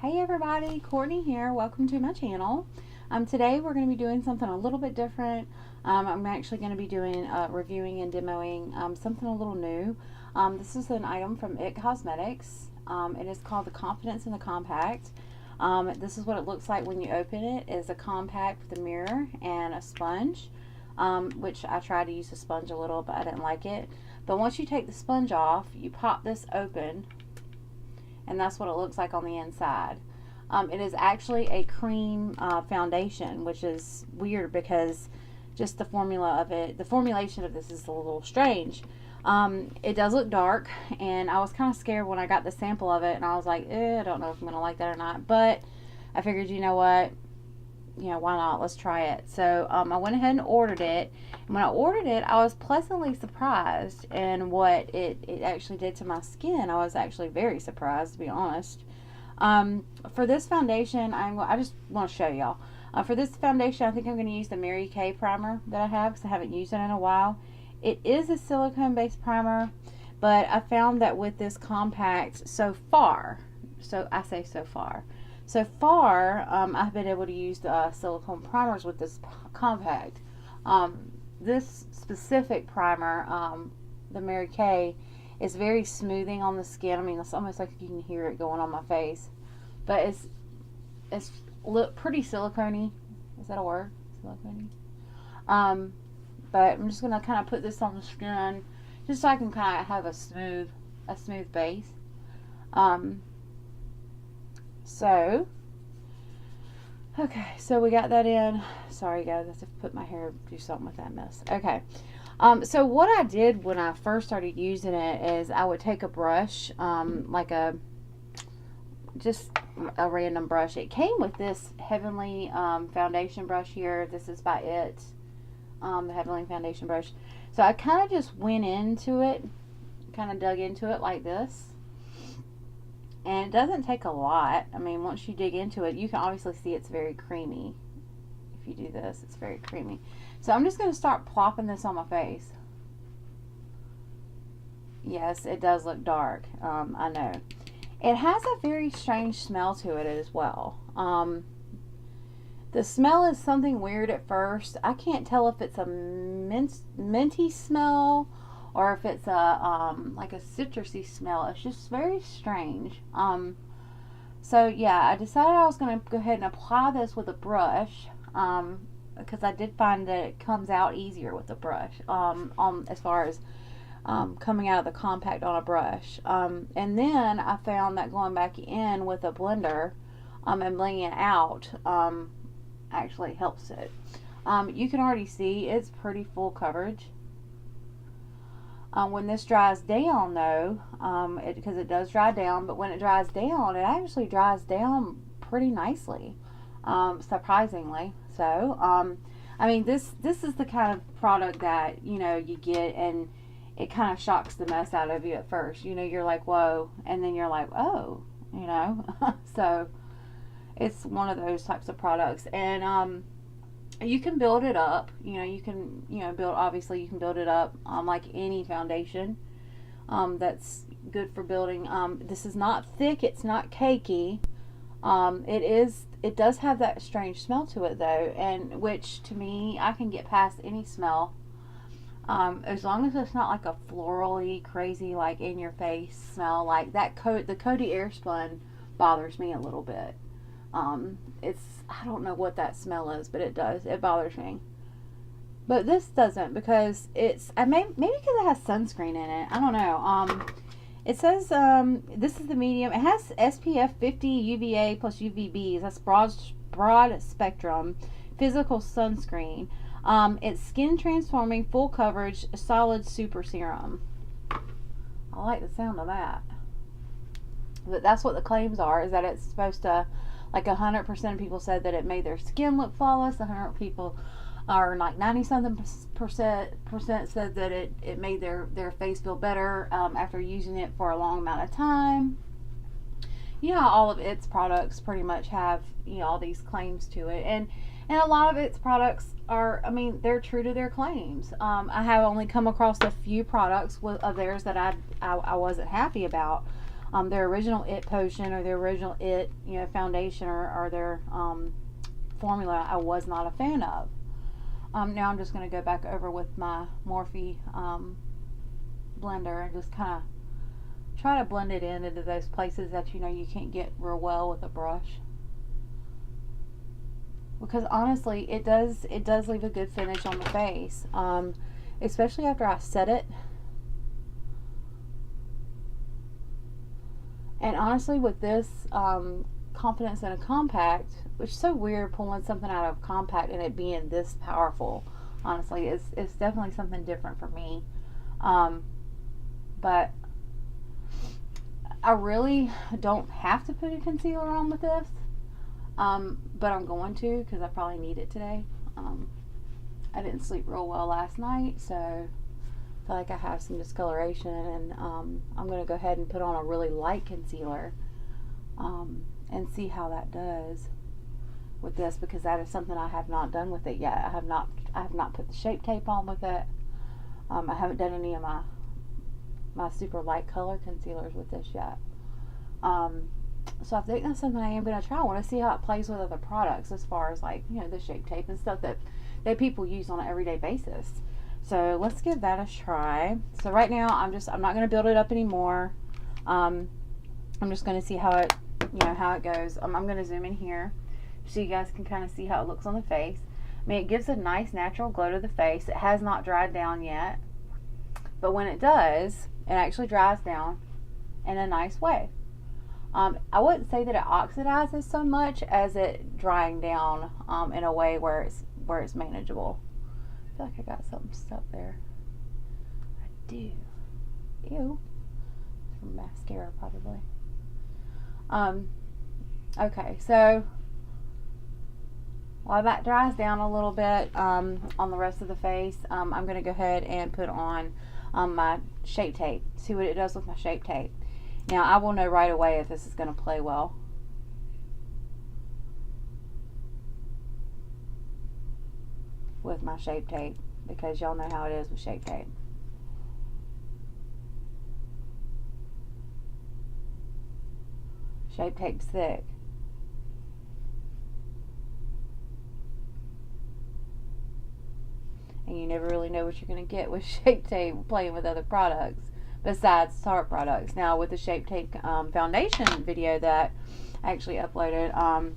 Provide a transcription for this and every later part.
Hey everybody, Courtney here. Welcome to my channel. Today we're going to be doing something a little bit different. I'm actually going to be doing reviewing and demoing something a little new. This is an item from IT Cosmetics. It is called the Confidence in the Compact. This is what it looks like when you open it. It is a compact with a mirror and a sponge, which I tried to use the sponge a little, but I didn't like it. But once you take the sponge off, you pop this open, and that's what it looks like on the inside. It is actually a cream foundation, which is weird because just the formulation of this is a little strange. It does look dark, and I was kind of scared when I got the sample of it, and I was like, I don't know if I'm going to like that or not, but I figured, you know what, why not? Let's try it. So I went ahead and ordered it. And when I ordered it, I was pleasantly surprised in what it actually did to my skin. I was actually very surprised, to be honest. For this foundation, I just want to show y'all. For this foundation, I think I'm going to use the Mary Kay primer that I have because I haven't used it in a while. It is a silicone-based primer, but I found that with this compact so far, I've been able to use the silicone primers with this compact. This specific primer, the Mary Kay, is very smoothing on the skin. I mean, it's almost like you can hear it going on my face. But it's look pretty silicone-y. Is that a word? Silicone-y? But I'm just going to kind of put this on the skin just so I can kind of have a smooth base. So we got that in. Sorry guys, I have to put my hair, do something with that mess. Okay. So what I did when I first started using it is I would take a brush, just a random brush. It came with this Heavenly foundation brush here. This is by IT, the Heavenly foundation brush. So I kind of just went into it, kind of dug into it like this. And it doesn't take a lot. I mean, once you dig into it, you can obviously see it's very creamy. If you do this, it's very creamy. So I'm just going to start plopping this on my face. Yes, it does look dark. I know. It has a very strange smell to it as well. The smell is something weird at first. I can't tell if it's a minty smell or if it's a like a citrusy smell. It's just very strange. So yeah, I decided I was going to go ahead and apply this with a brush, because I did find that it comes out easier with a brush, as far as coming out of the compact on a brush. And then I found that going back in with a blender and blending it out actually helps it. You can already see it's pretty full coverage. When this dries down though, because it does dry down, but when it dries down, it actually dries down pretty nicely, surprisingly. So, I mean, this is the kind of product that, you get and it kind of shocks the mess out of you at first. You're like, whoa, and then you're like, oh, so it's one of those types of products. And, you can build it up. You can, obviously you can build it up like any foundation that's good for building. This is not thick. It's not cakey. It does have that strange smell to it though, and which to me, I can get past any smell. As long as it's not like a florally crazy, like in your face smell, like that the Coty Airspun bothers me a little bit. I don't know what that smell is, but it bothers me. But this doesn't, because maybe because it has sunscreen in it. I don't know. It says this is the medium. It has SPF 50 UVA plus UVBs. That's broad spectrum physical sunscreen. It's skin transforming, full coverage, solid super serum. I like the sound of that. But that's what the claims are, is that it's supposed to, like 100% of people said that it made their skin look flawless. 100 people, or like 90-something percent said that it made their face feel better after using it for a long amount of time. All of its products pretty much have, all these claims to it. And a lot of its products are, I mean, they're true to their claims. I have only come across a few products of theirs that I wasn't happy about. their original It potion or their original It, foundation or their formula, I was not a fan of. Now I'm just going to go back over with my Morphe blender and just kind of try to blend it into those places that you can't get real well with a brush. Because honestly, it does leave a good finish on the face, especially after I set it. And honestly, with this Confidence in a Compact, which is so weird pulling something out of compact and it being this powerful, honestly, it's definitely something different for me. But I really don't have to put a concealer on with this. But I'm going to, because I probably need it today. I didn't sleep real well last night, so I feel like I have some discoloration, and I'm going to go ahead and put on a really light concealer and see how that does with this, because that is something I have not done with it yet. I have not put the Shape Tape on with it. I haven't done any of my super light color concealers with this yet. So I think that's something I am going to try. I want to see how it plays with other products, as far as like, the Shape Tape and stuff that people use on an everyday basis. So let's give that a try. So right now I'm not going to build it up anymore. I'm just going to see how it goes. I'm going to zoom in here so you guys can kind of see how it looks on the face. I mean, it gives a nice natural glow to the face. It has not dried down yet, but when it does, it actually dries down in a nice way. I wouldn't say that it oxidizes so much as it drying down in a way where it's manageable. I feel like I got something stuck there. I do. Ew. It's from mascara, probably. Okay, so while that dries down a little bit on the rest of the face, I'm going to go ahead and put on my Shape Tape. See what it does with my Shape Tape. Now, I will know right away if this is going to play well. With my Shape Tape, because y'all know how it is with Shape Tape. Shape Tape's thick. And you never really know what you're going to get with Shape Tape playing with other products besides Tarte products. Now, with the Shape Tape foundation video that I actually uploaded,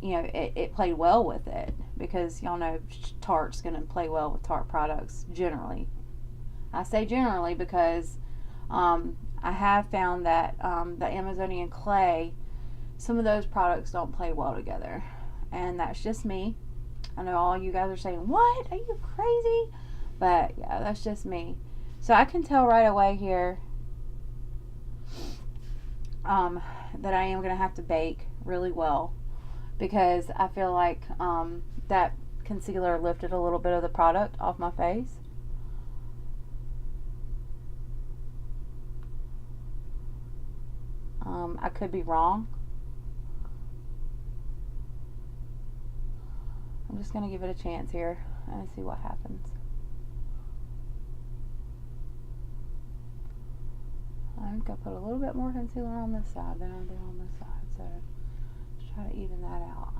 it played well with it, because y'all know Tarte's going to play well with Tarte products generally. I say generally because I have found that the Amazonian clay, some of those products don't play well together, and that's just me. I know all you guys are saying, what? Are you crazy? But yeah, that's just me. So I can tell right away here that I am going to have to bake really well, because I feel like that concealer lifted a little bit of the product off my face. I could be wrong. I'm just going to give it a chance here and see what happens. I think I put a little bit more concealer on this side than I did on this side, so let's try to even that out.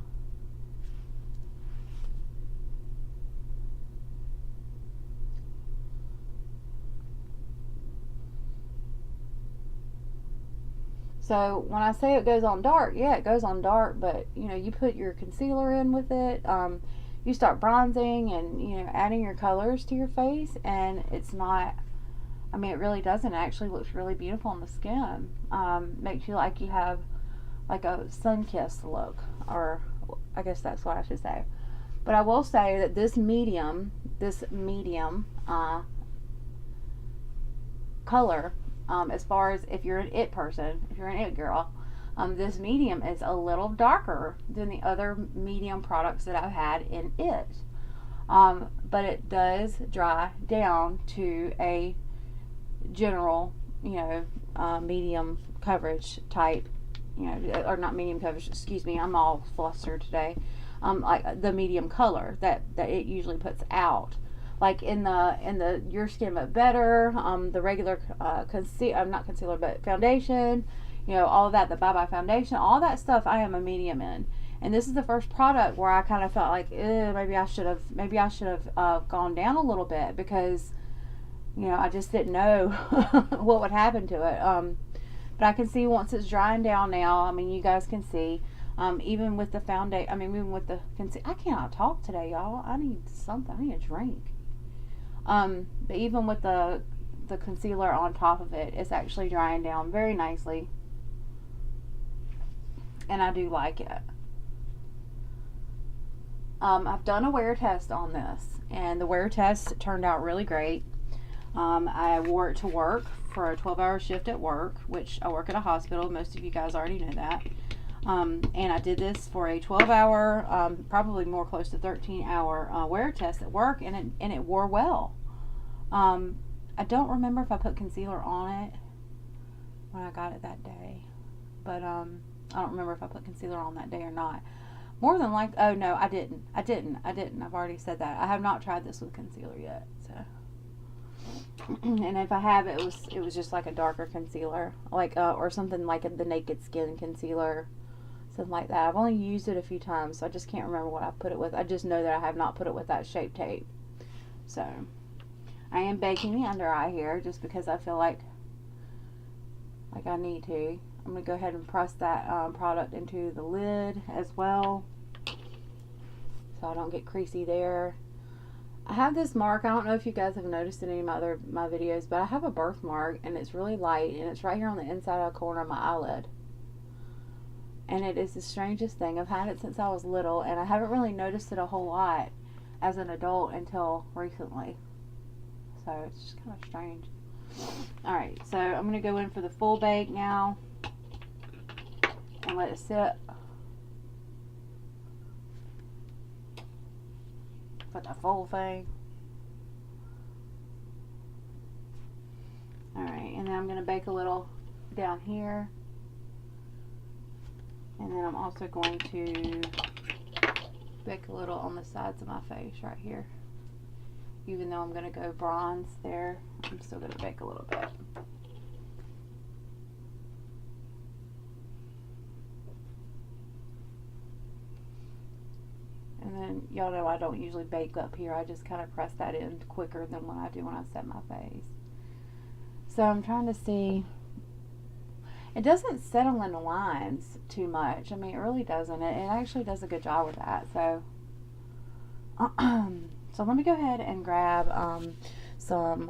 So when I say it goes on dark, yeah, it goes on dark, but you put your concealer in with it, you start bronzing and adding your colors to your face, and it's not, I mean, it really doesn't. It actually looks really beautiful on the skin. Makes you like you have like a sun-kissed look, or I guess that's what I should say. But I will say that this medium color, as far as if you're an It person, if you're an It girl, this medium is a little darker than the other medium products that I've had in It. But it does dry down to a general, medium coverage type, or not medium coverage, excuse me, I'm all flustered today. Like the medium color that it usually puts out. like in the Your Skin But Better, the regular not concealer, but foundation, all of that, the Bye Bye foundation, all that stuff I am a medium in. And this is the first product where I kind of felt like, maybe I should have gone down a little bit, because I just didn't know what would happen to it. But I can see once it's drying down now, I mean, you guys can see, even with the foundation, even with the I cannot talk today, y'all. I need something. I need a drink. But even with the concealer on top of it, it's actually drying down very nicely. And I do like it. I've done a wear test on this, and the wear test turned out really great. I wore it to work for a 12-hour shift at work, which I work at a hospital. Most of you guys already know that. And I did this for a 12-hour, probably more close to 13-hour wear test at work, and it wore well. I don't remember if I put concealer on it when I got it that day, but I don't remember if I put concealer on that day or not. More than likely, oh no, I didn't. I've already said that. I have not tried this with concealer yet, so. And if I have, it was just like a darker concealer, like or something like the Naked Skin concealer, something like that. I've only used it a few times, so I just can't remember what I put it with. I just know that I have not put it with that Shape Tape. So I am baking the under eye here, just because I feel like I need to. I'm going to go ahead and press that product into the lid as well, so I don't get creasy there. I have this mark. I don't know if you guys have noticed in any of my videos, but I have a birthmark, and it's really light, and it's right here on the inside of the corner of my eyelid. And it is the strangest thing. I've had it since I was little, and I haven't really noticed it a whole lot as an adult until recently. So it's just kind of strange. Alright, so I'm going to go in for the full bake now and let it sit. For the full thing. Alright, and then I'm going to bake a little down here. And then I'm also going to bake a little on the sides of my face right here. Even though I'm going to go bronze there, I'm still going to bake a little bit. And then, y'all know I don't usually bake up here. I just kind of press that in quicker than what I do when I set my face. So I'm trying to see. It doesn't settle in the lines too much. I mean, it really doesn't. It actually does a good job with that. So, so let me go ahead and grab some,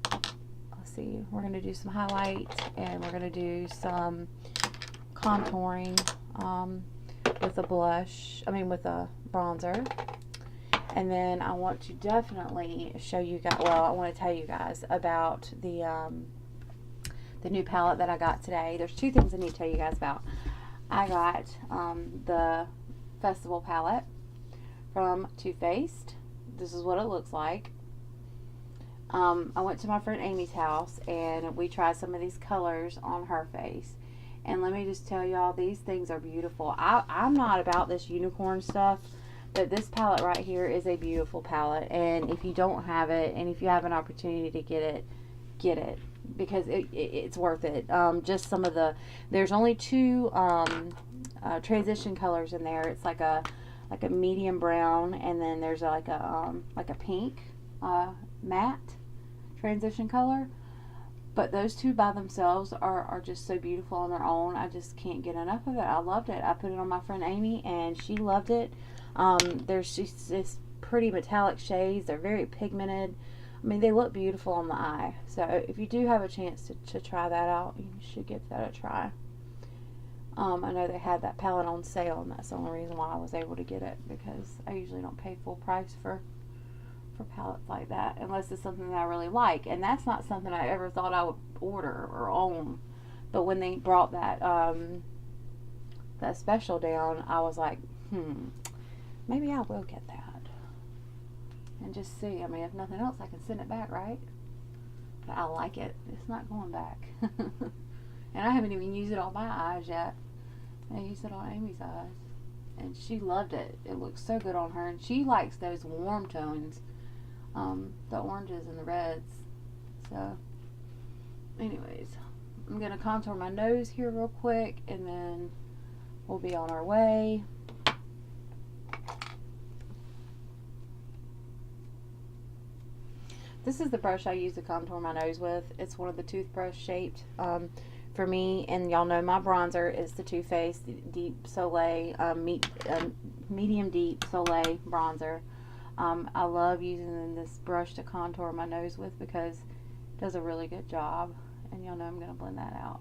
let's see, we're going to do some highlight, and we're going to do some contouring with a blush, with a bronzer. And then I want to definitely show you guys, well, I want to tell you guys about the new palette that I got today. There's two things I need to tell you guys about. I got the Festival palette from Too Faced. This is what it looks like. I went to my friend Amy's house, and we tried some of these colors on her face. And let me just tell y'all, these things are beautiful. I'm not about this unicorn stuff, but this palette right here is a beautiful palette. And if you don't have it, and if you have an opportunity to get it, because it's worth it. Just some of there's only two transition colors in there. It's like a medium brown, and then there's like a pink matte transition color. But those two by themselves are just so beautiful on their own. I just can't get enough of it. I loved it. I put it on my friend Amy, and she loved it. There's just this pretty metallic shades. They're very pigmented. They look beautiful on the eye. So if you do have a chance to try that out, you should give that a try. I know they had that palette on sale, and that's the only reason why I was able to get it, because I usually don't pay full price for palettes like that unless it's something that I really like, and that's not something I ever thought I would order or own. But when they brought that special down, I was like, maybe I will get that and just see. If nothing else, I can send it back, right? But I like it. It's not going back. And I haven't even used it on my eyes yet. I used it on Amy's eyes, and she loved it. It looks so good on her, and she likes those warm tones the oranges and the reds. So anyways, I'm going to contour my nose here real quick, and then we'll be on our way. This is the brush I use to contour my nose with. It's one of the toothbrush shaped for me, and y'all know my bronzer is the Too Faced Deep Soleil, medium deep Soleil bronzer. I love using this brush to contour my nose with because it does a really good job, and y'all know I'm going to blend that out.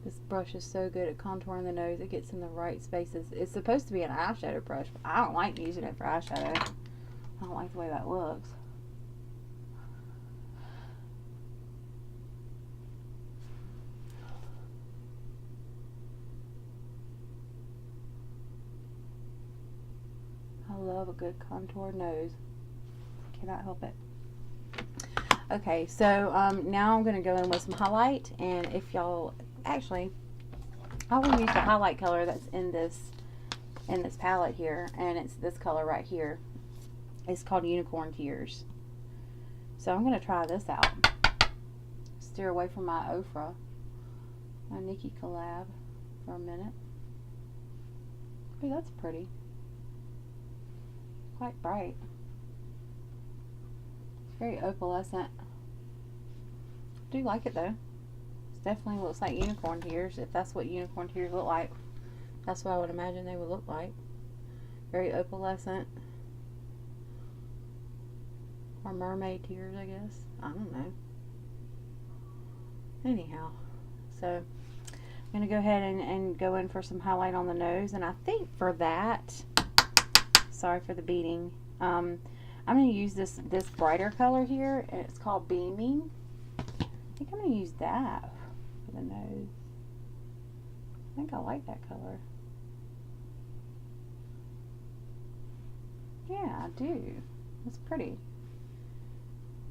This brush is so good at contouring the nose. It gets in the right spaces. It's supposed to be an eyeshadow brush, but I don't like using it for eyeshadow. I don't like the way that looks. I love a good contour nose. Cannot help it. Okay, so now I'm going to go in with some highlight, and if y'all, actually, I will use the highlight color that's in this palette here, and it's this color right here. It's called Unicorn Tears. So I'm going to try this out. Steer away from my Ofra, my Nikki collab, for a minute. Ooh, that's pretty. Quite bright. It's very opalescent. I do like it though. It definitely looks like unicorn tears, if that's what unicorn tears look like. That's what I would imagine they would look like. Very opalescent. Or mermaid tears, I guess. I don't know. Anyhow, so I'm going to go ahead and go in for some highlight on the nose. And I think for that, sorry for the beating, I'm going to use this brighter color here, and it's called Beaming. I think I'm going to use that for the nose. I think I like that color. Yeah, I do. It's pretty.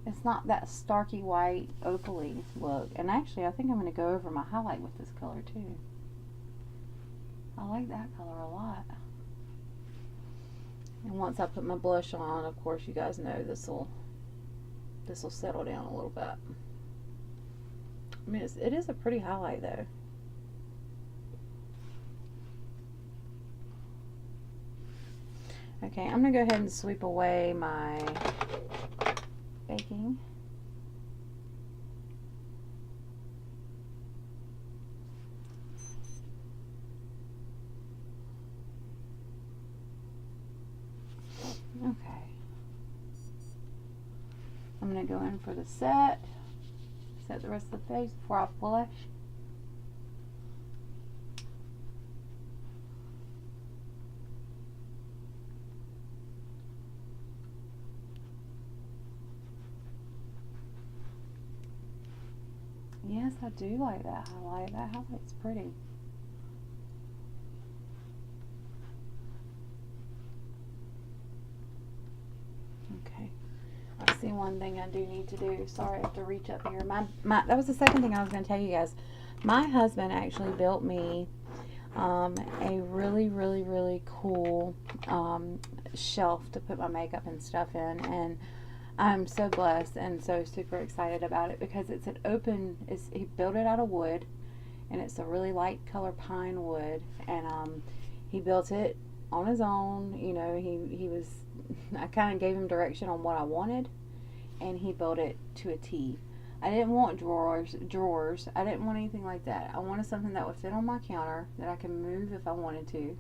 It's not that starky white opaly look. And actually, I think I'm going to go over my highlight with this color too. I like that color a lot. And once I put my blush on, of course, you guys know this will settle down a little bit. I mean, it is a pretty highlight though. Okay, I'm going to go ahead and sweep away my baking. Okay. I'm going to go in for the set the rest of the face before I blush. Yes, I do like that highlight. That highlight's pretty. Okay. Let's see, one thing I do need to do. Sorry, I have to reach up here. That was the second thing I was going to tell you guys. My husband actually built me a really cool shelf to put my makeup and stuff in, and I'm so blessed and so super excited about it because it's he built it out of wood, and it's a really light color pine wood, and he built it on his own. You know, I kind of gave him direction on what I wanted, and he built it to a T. I didn't want drawers. I didn't want anything like that. I wanted something that would fit on my counter, that I can move if I wanted to,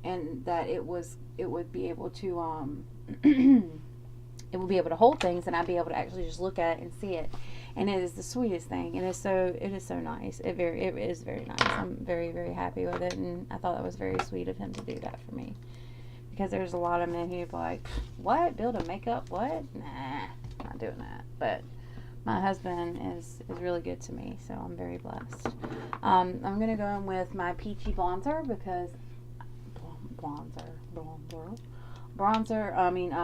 and that it would be able to it will be able to hold things, and I'd be able to actually just look at it and see it. And it is the sweetest thing, and it is so nice. It is very nice. I'm very happy with it, and I thought that was very sweet of him to do that for me. Because there's a lot of men who'd be like, what? Build a makeup? What? Nah, not doing that. But my husband is really good to me, so I'm very blessed. I'm going to go in with my peachy bronzer because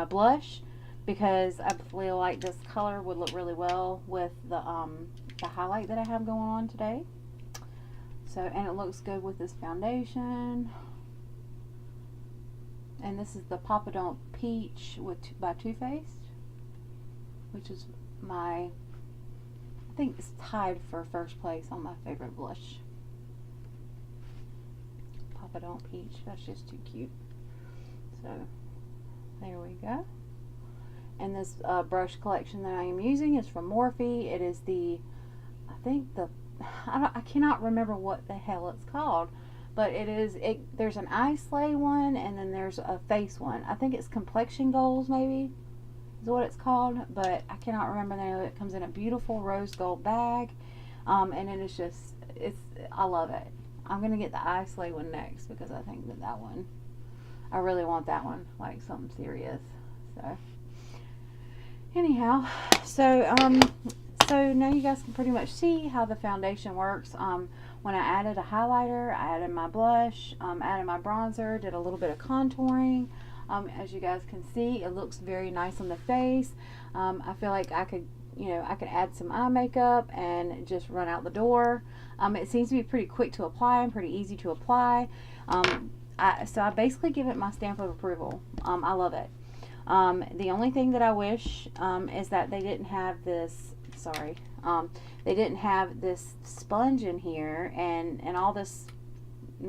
blush, because I feel like this color would look really well with the highlight that I have going on today. So, and it looks good with this foundation. And this is the Papa Don't Peach by Too Faced, which is I think it's tied for first place on my favorite blush. Papa Don't Peach, that's just too cute. So, there we go. And this brush collection that I am using is from Morphe. It is the, I cannot remember what the hell it's called, but there's an Ice Lay one, and then there's a face one. I think it's Complexion Goals, maybe, is what it's called, but I cannot remember the name of it. It comes in a beautiful rose gold bag, and it is just, I love it. I'm going to get the Ice Lay one next, because I think that one, I really want that one, like something serious. So, anyhow, so now you guys can pretty much see how the foundation works. When I added a highlighter, I added my blush, added my bronzer, did a little bit of contouring. As you guys can see, it looks very nice on the face. I feel like I could add some eye makeup and just run out the door. It seems to be pretty quick to apply and pretty easy to apply. So I basically give it my stamp of approval. I love it. The only thing that I wish is that they didn't have this, they didn't have this sponge in here and all this.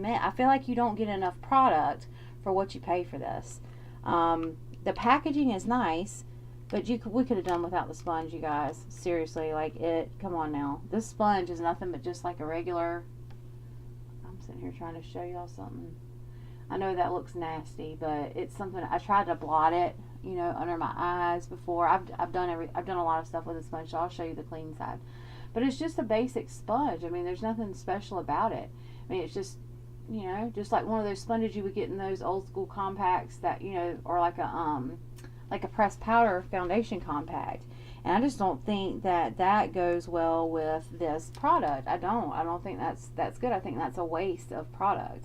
I feel like you don't get enough product for what you pay for this. The packaging is nice, but we could have done without the sponge, you guys. Seriously, come on now. This sponge is nothing but just like a regular, I'm sitting here trying to show y'all something. I know that looks nasty, but it's something. I tried to blot it, under my eyes before. I've done a lot of stuff with a sponge, so I'll show you the clean side. But it's just a basic sponge. I mean, there's nothing special about it. I mean, it's just, just like one of those sponges you would get in those old school compacts that, or like a pressed powder foundation compact. And I just don't think that goes well with this product. I don't think that's good. I think that's a waste of product.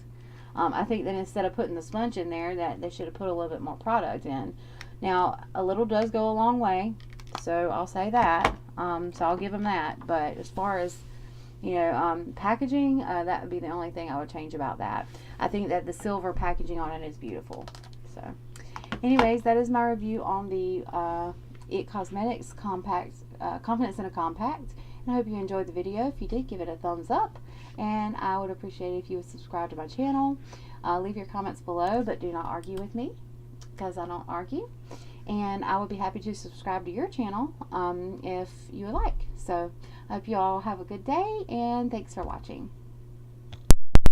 I think that instead of putting the sponge in there, that they should have put a little bit more product in. Now, a little does go a long way, so I'll say that. So I'll give them that. But as far as, packaging, that would be the only thing I would change about that. I think that the silver packaging on it is beautiful. So, anyways, that is my review on the IT Cosmetics Compact, Confidence in a Compact. And I hope you enjoyed the video. If you did, give it a thumbs up. And I would appreciate it if you would subscribe to my channel. Leave your comments below, but do not argue with me, because I don't argue. And I would be happy to subscribe to your channel if you would like. So I hope you all have a good day, and thanks for watching.